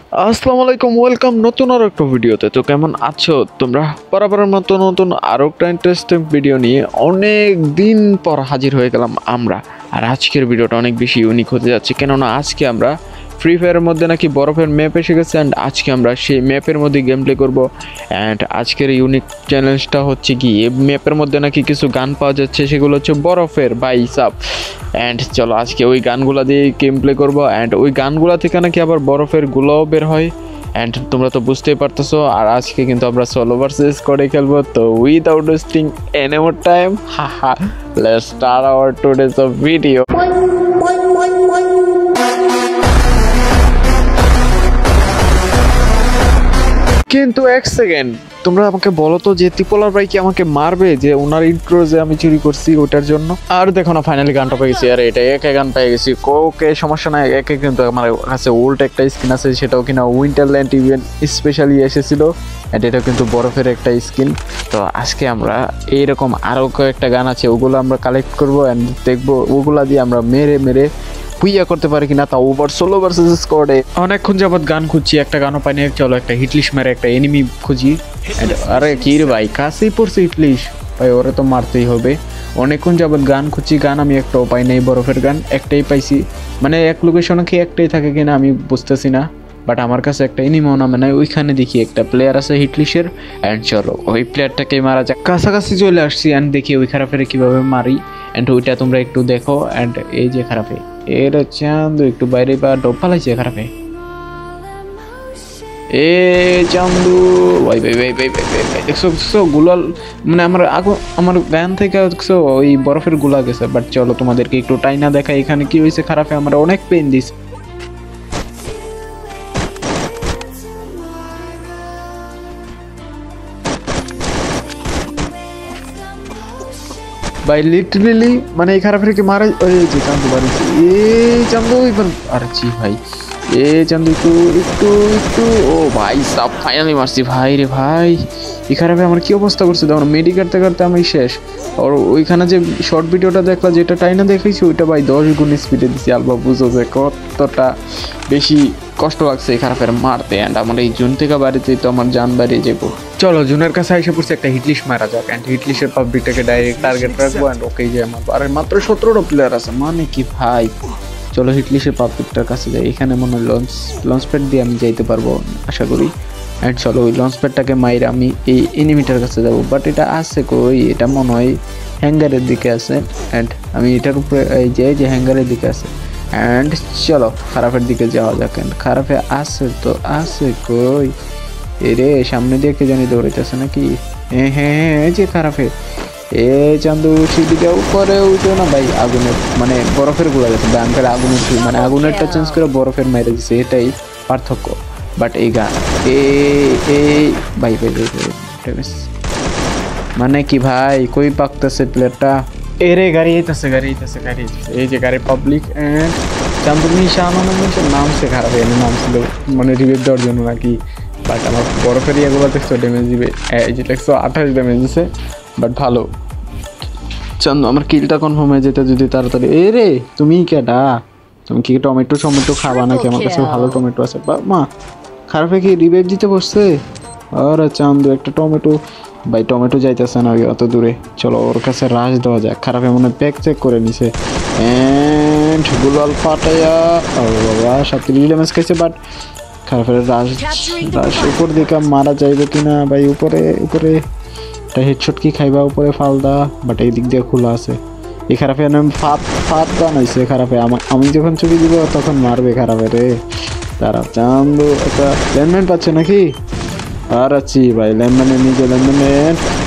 আসসালামু আলাইকুম, ওয়েলকাম নতুন আর একটা ভিডিওতে। তো কেমন আছো তোমরা? বরাবরের মতো নতুন আরও একটা ইন্টারেস্টিং ভিডিও নিয়ে অনেক দিন পর হাজির হয়ে গেলাম আমরা। আর আজকের ভিডিওটা অনেক বেশি ইউনিক হতে যাচ্ছে, কেননা আজকে আমরা ফ্রি ফায়ারের মধ্যে নাকি বরফের ম্যাপ এসে গেছে, অ্যান্ড আজকে আমরা সেই ম্যাপের মধ্যে গেম প্লে করবো। অ্যান্ড আজকের ইউনিক চ্যালেঞ্জটা হচ্ছে কি, এই ম্যাপের মধ্যে নাকি কিছু গান পাওয়া যাচ্ছে, সেগুলো হচ্ছে বরফের বাইসাপ। অ্যান্ড চলো আজকে ওই গানগুলো দিয়ে গেম প্লে করবো। অ্যান্ড ওই গানগুলো থেকে নাকি আবার বরফের গুলাও বের হয়। অ্যান্ড তোমরা তো বুঝতেই পারতেছো, আর আজকে কিন্তু আমরা সোলো ভার্সেস করে খেলবো। তো without wasting any more time, haha, let's start our today's video. কিন্তু এক সেকেন্ড, তোমরা আমাকে বলো তো যে ত্রিপলার ভাই কি আমাকে মারবে যে ওনার ইন্ট্রো যে আমি চুরি করছি ওটার জন্য? আর দেখো না, ফাইনালি গানটা পেয়ে গেছি। আর এটা একে গান পেয়ে গেছি, ওকে সমস্যা নাই। একে কিন্তু আমার কাছে ওল্ড একটা স্কিন আছে, সেটাও কিনা উইন্টারল্যান্ড ইভেন্ট স্পেশালি এসেছিল। অ্যান্ড এটা কিন্তু বরফের একটা স্কিন। তো আজকে আমরা এইরকম আরও কয়েকটা গান আছে, ওগুলো আমরা কালেক্ট করবো অ্যান্ড দেখবো ওগুলা দিয়ে আমরা মেরে মেরে হুইয়া করতে পারি কিনা, তাও ওভার সোলো ভার্সেস স্কোয়াডে। অনেকক্ষণ যাবত গান খুঁজছি, একটা গানও পাইনি। চলো একটা হিটলিশ মেরে একটা এনিমি খুঁজি। আরে কি রে ভাই, কাছেই পড়ছে হিটলিশ ভাই, ওরে তো মারতেই হবে। অনেকক্ষণ যাবত গান খুঁজছি, গান আমি একটাও পাই নাই। বরফের গান একটাই পাইছি, মানে এক লোকেশনে কি একটাই থাকে কিনা আমি বুঝতেছি না। বাট আমার কাছে একটা এনিমিও নামে নাই। ওইখানে দেখি একটা প্লেয়ার আছে হিটলিশের, অ্যান্ড চলো ওই প্লেয়ারটাকে মারা যাক। কাছাকাছি চলে আসছি অ্যান্ড দেখি ওই খারাপের কীভাবে মারি। অ্যান্ড ওইটা তোমরা একটু দেখো। অ্যান্ড এই যে খারাপে এর চান্দু একটু বাইরে বা ডোপ পালাইছে খারাপে। এ চান্দু ভাই ভাই ভাই ভাই ভাই ভাই ভাই, দেখছো দেখছো গুলাল, মানে আমার গান থেকে দেখছো ওই বরফের গুলা গেছে। বাট চলো তোমাদেরকে একটু টাইনা দেখা এখানে কি হয়েছে। খারাপে আমার অনেক পেন দিছে ভাই, লিটারেলি মানে এই খারাপের কি মারা। ওই যে চান্দু বাড়িছে, এ চান্দু এবার আর জি ভাই, এ চান্দু একটু একটু একটু, ও ভাই সাব ফাইনালি মারছি ভাই রে ভাই। এই খারাপে আমার কি অবস্থা করছে দেখো, মেডি কাটতে কাটতে আমি শেষ। আর ওইখানে যে শর্ট ভিডিওটা দেখলা, যেটা টাইনা দেখাইছি, ওইটা ভাই 10 গুণ স্পিডে দিছি। আলবা বুঝো যে কতটা বেশি কষ্ট লাগছে এই খারাপের মারতে। অ্যান্ড আমার এই জুন থেকে বাড়িতেই তো আমার জান বাড়িয়ে যাবো। চলো জুনের কাছে এসে পড়ছে, একটা হিটলিশ মারা যাক। অ্যান্ড হিটলিশের পাবলিকটাকে ডাইরেক্ট টার্গেট রাখবো। অ্যান্ড ওকে যে আমার আর মাত্র 17টা প্লেয়ার আছে, মানে কি ভাই। চলো হিটলিশের পাবলিকটার কাছে যাই। এখানে মনে হয় লঞ্চ প্যাড দিয়ে আমি যাইতে পারবো আশা করি। অ্যান্ড চলো ওই লঞ্চ প্যাডটাকে মাইরে আমি এই এনিমিটার কাছে যাবো। বাট এটা আছে কই, এটা মনে হয় হ্যাঙ্গারের দিকে আছে। অ্যান্ড আমি এটার উপরে এই যে হ্যাঙ্গারের দিকে আছে। অ্যান্ড চলো খারাপের দিকে যাওয়া যাক। অ্যান্ড খারাপে আছে তো আছে কই, এরে সামনে দিয়ে কে জানি দৌড়াইতেছে নাকি। হ্যাঁ হ্যাঁ হ্যাঁ, এই যে খারাপে। এ চান্দু সিঁড়িটা উপরে উঠো না ভাই, আগুনের মানে বরফের গুলা গেছে। ব্যাংকের আগুনের মানে আগুনেরটা চেঞ্জ করে বরফের মেরে দিচ্ছে, এটাই পার্থক্য। বাট এই গান এই ভাই ভাই ভাই মানে কি ভাই, কই পাকতেছে প্লেয়ারটা। এরে গাড়ি আইতাছে এই যে গাড়ি পাবলিক। অ্যান্ড চান্দু মিশা নামছে খারাপ, এনে নাম ছিল মানে রিভেট দেওয়ার জন্য নাকি। বাট আমার বরফের ইয়েগুলো দেখছো ড্যামেজ দিবে, এই যে দেখছো 28 ড্যামেজ দিছে। বাট ভালো চান্দু, আমার কিলটা কনফার্ম হয়ে যেতে যদি তাড়াতাড়ি। এ রে তুমি কেডা, তুমি কি টমেটো খাবা নাকি? আমার কাছে ভালো টমেটো আছে। বা মা খারাপে কি রিভেট দিতে বসছে? আরে চান্দু একটা টমেটো ভাই, টমেটো যাইতেছে না অত দূরে। চলো ওর কাছে রাশ দেওয়া যাক। খারাপ এমন প্যাক চেক করে নিছে। অ্যান্ড গুলাল ফাটাইয়া, ও বাবা 37 ড্যামেজ খাইছে। বাট খারাপের রাশ উপর দিকে মারা যাইবে কিনা ভাই? উপরে একটা হেডশট কি খাইবা উপরে ফালদা। বাট এই দিক দিয়ে খোলা আছে। এই খারাপে ফাত বানাইছে খারাপে। আমি যখন ছবি দিব তখন মারবে খারাপে রে। তারা চান্দু একটা ল্যান্ডম্যান পাচ্ছে নাকি? আর আছি ভাই, ল্যান্ডম্যানে নিজে ল্যান্ডম্যানে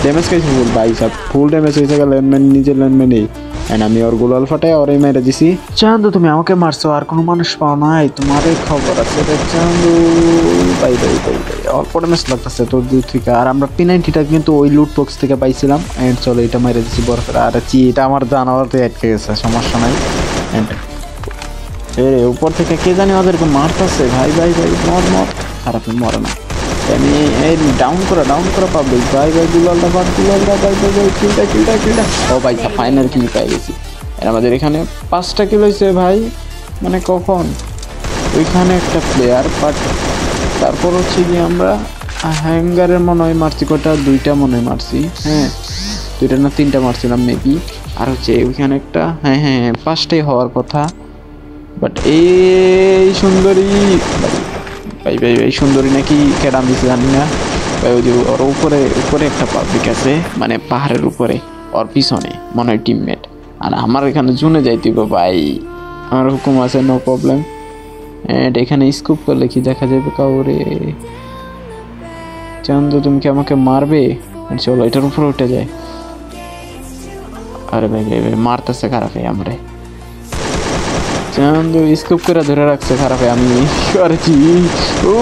ড্যামেজ খাইছি ফুল ভাই, সব ফুল ড্যামেজ হয়েছে ল্যান্ডম্যান নিজের ল্যান্ডম্যানেই। অ্যান্ড আমি ওর গুলাল ফাটাই ওরই মেরে দিছি। চান্দু তুমি আমাকে মারছো, আর কোনো মানুষ পাও নাই? তোমার খবর আছে রে চান্দু ভাই ভাই ভাই ভাই, অল্প ড্যামেজ লাগতেছে তোর দূর থেকে। আর আমরা P90টা কিন্তু ওই লুট বক্স থেকে পাইছিলাম। অ্যান্ড চলো এটা মেরে দিছি বরফের। আর আছি এটা আমার জানালাতে আটকে গেছে, সমস্যা নাই। অ্যান্ড এরে উপর থেকে কে জানি ওদেরকে মারতেছে ভাই ভাই ভাই, মর খারাপ মরে না। আমি এই ডাউন করা পাবলিক ভাই গুলালটা ভাই কিলটা। ও ভাই ফাইনাল কিল পেয়ে গেছি। আমাদের এখানে 5টা কিল হয়েছে ভাই, মানে কখন ওইখানে একটা প্লেয়ার, বাট তারপর হচ্ছে কি আমরা হ্যাঙ্গারের মনে হয় মারছি কটা, 2টা মনে হয় মারছি, হ্যাঁ 2টা না 3টা মারছিলাম মেবি। আর হচ্ছে ওইখানে একটা, হ্যাঁ হ্যাঁ হ্যাঁ 5টাই হওয়ার কথা। বাট এই সুন্দরী ভাই ভাই ভাই সুন্দরী নাকি কেডাম দিছে জানি না ভাই। ওই যে ওর উপরে উপরে একটা পাবলিক আছে, মানে পাহাড়ের উপরে, ওর পিছনে মনে হয় টিমমেট। আর আমার এখানে জুনে যাইতে ভাই, আমার হুকুম আছে, নো প্রবলেম। এন্ড এখানে স্কুপ করলে কি দেখা যাবে কাউরে? চান্দু তুমি কি আমাকে মারবে? চলো এটার উপরে উঠে যায়। আরে ভাই ভাই ভাই মারতেছে খারাপে আমরে। চান্দু স্কুপ করে ধরে রাখছে খারাপে, আমি করেছি। ও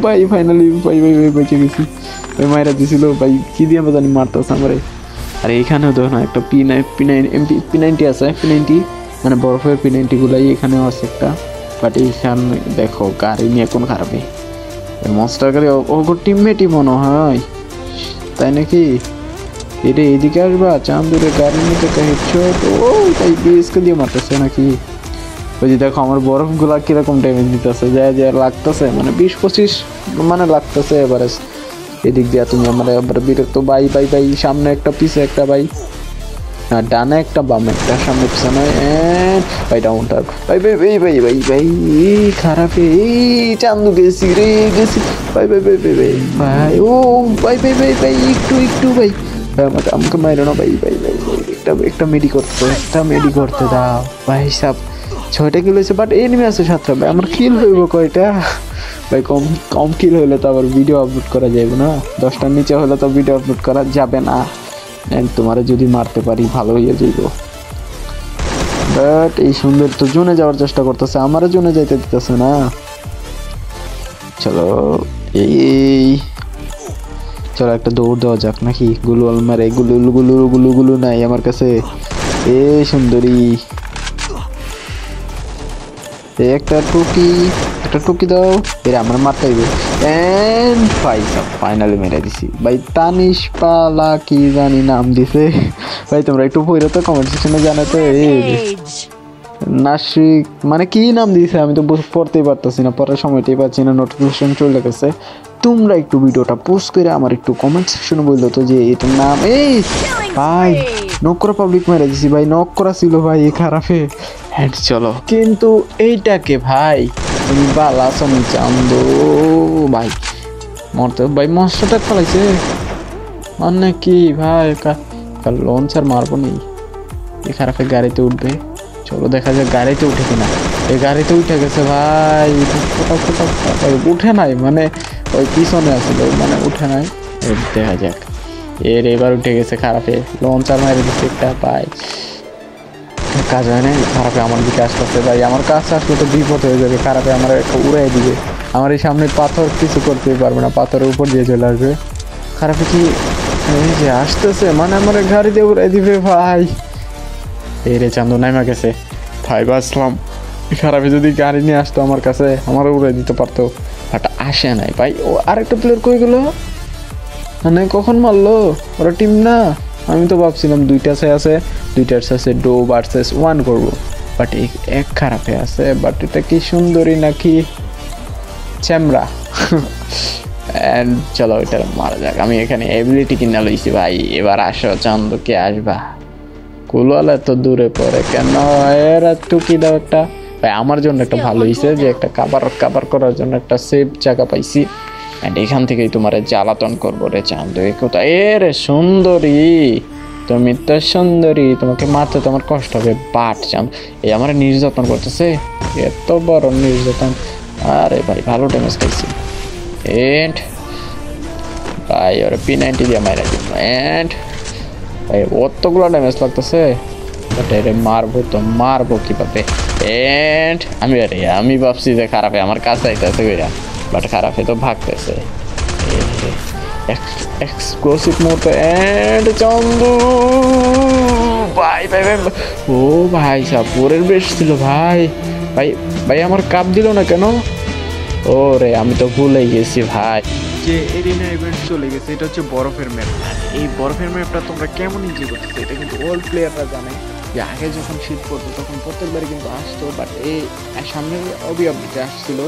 ভাই ফাইনালি ভাই ভাই ভাই বেঁচে গেছি। ওই মায়েরা দিছিল ভাই, কি দিয়ে আমরা জানি মারতেছে আমারে। আর এখানেও দেখো না একটা P90 আছে, P90 মানে বরফের P90 গুলাই এখানেও আছে একটা। বাট এইখানে দেখো গাড়ি নিয়ে কোন খারাপে, মনস্টার গাড়ি ওগো টিমমেটই মনে হয়, তাই নাকি? এটা এদিকে আসবা চান্দুরে গাড়ির মধ্যে হেডশট। ও তাই বিএসকে দিয়ে মারতেছে নাকি? ওই যে দেখো আমার বরফগুলা কিরকম ড্যামেজ দিতেছে, যা যা লাগতেছে, মানে 20-25 মানে লাগতেছে এভারেজ। এদিক দিয়ে তুমি আমার এবার বিরক্ত ভাই ভাই ভাই, সামনে একটা পিছে একটা ভাই, হ্যাঁ ডানে একটা বামে একটা, সামনে পিছনে ভাই ডাউনটার ভাই ভাই ভাই ভাই ভাই ভাই খারাপ। এই চান্দু গেছি রে গেছি ভাই ভাই ভাই ভাই ভাই ভাই। ও ভাই ভাই ভাই ভাই একটু একটু ভাই আমাকে আমাকে মাইরো না ভাই ভাই ভাই একটা একটা মেডি করতে দাও ভাই সাব। 6টা কিল হয়েছে, বাট এনিমি আছে 7টা ভাই। আমার কিল হইব কয়টা ভাই? কম কম কিল হইলে তো আবার ভিডিও আপলোড করা যাবে না, 10টার নিচে হলে তো ভিডিও আপলোড করা যাবে না। তোমারে যদি মারতে পারি ভালো হয়ে যাইব। বাট এই সুন্দর তো জোনে যাওয়ার চেষ্টা করতেছে, আমারও জোনে যাইতে দিতেছে না। চলো এই চলো একটা দৌড় দেওয়া যাক নাকি? গুলু আলমারে গুলু গুলু গুলু গুলু নাই আমার কাছে। এ সুন্দরী একটা টুকি দাও, এরা আমরা মারতে হইবে। এন্ড ফাইনালি মেরে দিছি ভাই। তানিশ পালা কি জানি নাম দিছে ভাই, তোমরা একটু পড়ে তো কমেন্ট সেকশনে জানাতে। নাসিক মানে কি নাম দিয়েছে আমি তো পড়তেই পারতেছি না, পড়ার সময়টাই পাচ্ছি না, নোটিফিকেশন চলে গেছে। তোমরা একটু ভিডিওটা পোস্ট করে আমার একটু কমেন্ট সেকশনে বললো তো যে এটার নাম। এই ভাই নক করা পাবলিক মেরে দিছি ভাই, নক করা ছিল ভাই এই খারাপে। হ্যাঁ চলো, কিন্তু এইটাকে ভাই তুমি বালা শোনি চান্দো ভাই মরতে ভাই, মনস্টারটা ফেলাইছে মানে কি ভাই? লঞ্চার মারবো নেই, এই খারাপে গাড়িতে উঠবে। চলো দেখা যায় গাড়িতে উঠে কিনা। এই গাড়িতে উঠে গেছে ভাই, ভাই উঠে নাই, মানে ওই পিছনে আসলে মানে উঠে নাই। দেখা যাক এবার উঠে গেছে খারাপে, লঞ্চার মারে দিচ্ছে একটা ভাই। কাজ হয় না, খারাপে আমার দিকে আসতেছে ভাই, আমার কাছে আসলে তো বিপদ হয়ে যাবে। খারাপে আমার একটা উড়াই দিবে, আমার এই সামনে পাথর কিছু করতে পারবে না, পাথরের উপর দিয়ে চলে আসবে। খারাপে কি এই যে আসতেছে, মানে আমার গাড়িতে উড়াই দিবে ভাই। এই রে চান্দু নাইমা গেছে ভাই, বাঁচলাম। খারাপে যদি গাড়ি নিয়ে আসতো আমার কাছে, আমারও উড়াই দিতে পারতো, বাট আসে নাই ভাই। ও আরেকটা প্লেয়ার কই গেল, মানে কখন মারলো? ওরা টিম না, আমি তো ভাবছিলাম 2টা আছে, 2টার সাথে ডো ভার্সেস 1 করবো, বাট এক খারাপে আছে। বাট এটা কি সুন্দরী নাকি চ্যামরা? অ্যান্ড চলো এটা মারা যাক। আমি এখানে এবিলিটি কিনা লইছি ভাই, এবার আসো চান্দু কে আসবা। কুলওয়ালা তো দূরে পড়ে কেন, এরা টুকি দাও একটা ভাই। আমার জন্য একটা ভালো হয়েছে যে একটা কাবার করার জন্য একটা সেফ জায়গা পাইছি। অ্যান্ড এখান থেকেই তোমার জ্বালাতন করবো রে চান্দু। এ কোথা এ রে সুন্দরী, তুমি তো সুন্দরী, তোমাকে মারতে তোমার কষ্ট হবে। বাট চাঁদ এই আমার নির্যাতন করতেছে, এত বড় নির্যাতন। আরে ভাই ভালো ড্যামেজ খাইছি। এন্ড ভাই ওরা P90 দিয়ে মারা দিব। এন্ড ভাই অতগুলো ড্যামেজ লাগতেছে, বাট এর মারবো কিভাবে? এন্ড আমি ভাবছি যে খারাপে আমার কাছে আইতেছে কইরা, বাট খারাপে তো ভাগতেছে। Exclusive mode. এন্ড চান্দু ভাই ভাই ভাই, ও ভাই সাপুরের বেশ ছিল ভাই। ভাই ভাই আমার কাপ দিল না কেন? ও রে আমি তো ভুলে গেছি ভাই যে এরিনা ইভেন্ট চলে গেছে। এটা হচ্ছে বরফের ম্যাপ। এই বরফের ম্যাপটা তোমরা কেমন ইজি করতেছো এটা কিন্তু অল প্লেয়াররা জানে। যে আগে যখন শীত পড়তো তখন প্রত্যেকবারই কিন্তু আসতো, বাট এই সামনের আপডেটে আসছিল,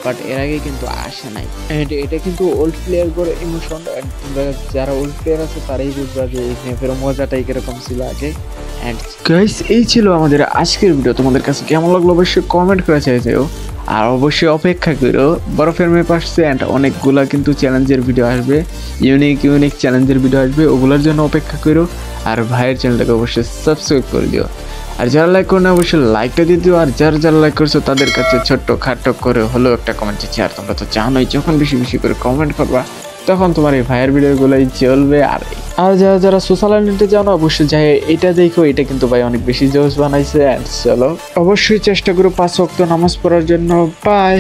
বাট এর আগে কিন্তু আসে নাই। অ্যান্ড এটা কিন্তু ওল্ড প্লেয়ার করে ইমোশন, তোমরা যারা ওল্ড প্লেয়ার আছে তারাই বুঝবা যে এই ম্যাপের মজাটাই কিরকম ছিল আগে। অ্যান্ড গাইস, এই ছিল আমাদের আজকের ভিডিও। তোমাদের কাছে কেমন লাগলো অবশ্যই কমেন্ট করে চাইতেও, আর অবশ্যই অপেক্ষা করো, বরফের ম্যাপ আসছে অ্যান্ড অনেকগুলা কিন্তু চ্যালেঞ্জের ভিডিও আসবে, ইউনিক চ্যালেঞ্জের ভিডিও আসবে, ওগুলোর জন্য অপেক্ষা করো। আর ভাইয়ের চ্যানেলটাকে অবশ্যই সাবস্ক্রাইব করে দিও, আর যারা লাইক করো না অবশ্যই লাইকটা দিয়ে দিও, আর যারা লাইক করছো তাদের কাছে ছোট্ট খাটো করে হলেও একটা কমেন্ট চাচ্ছি। আর তোমরা তো জানোই যখন বেশি করে কমেন্ট করবা তখন তোমার এই ভাইয়ের ভিডিওগুলোই চলবে। আর যারা সোশ্যাল মিডিয়াতে জানো অবশ্যই যাই এটা দেখো, এটা কিন্তু ভাই অনেক বেশি জোস বানাইছে। চলো অবশ্যই চেষ্টা করো 5 ওয়াক্ত নামাজ পড়ার জন্য। বাই।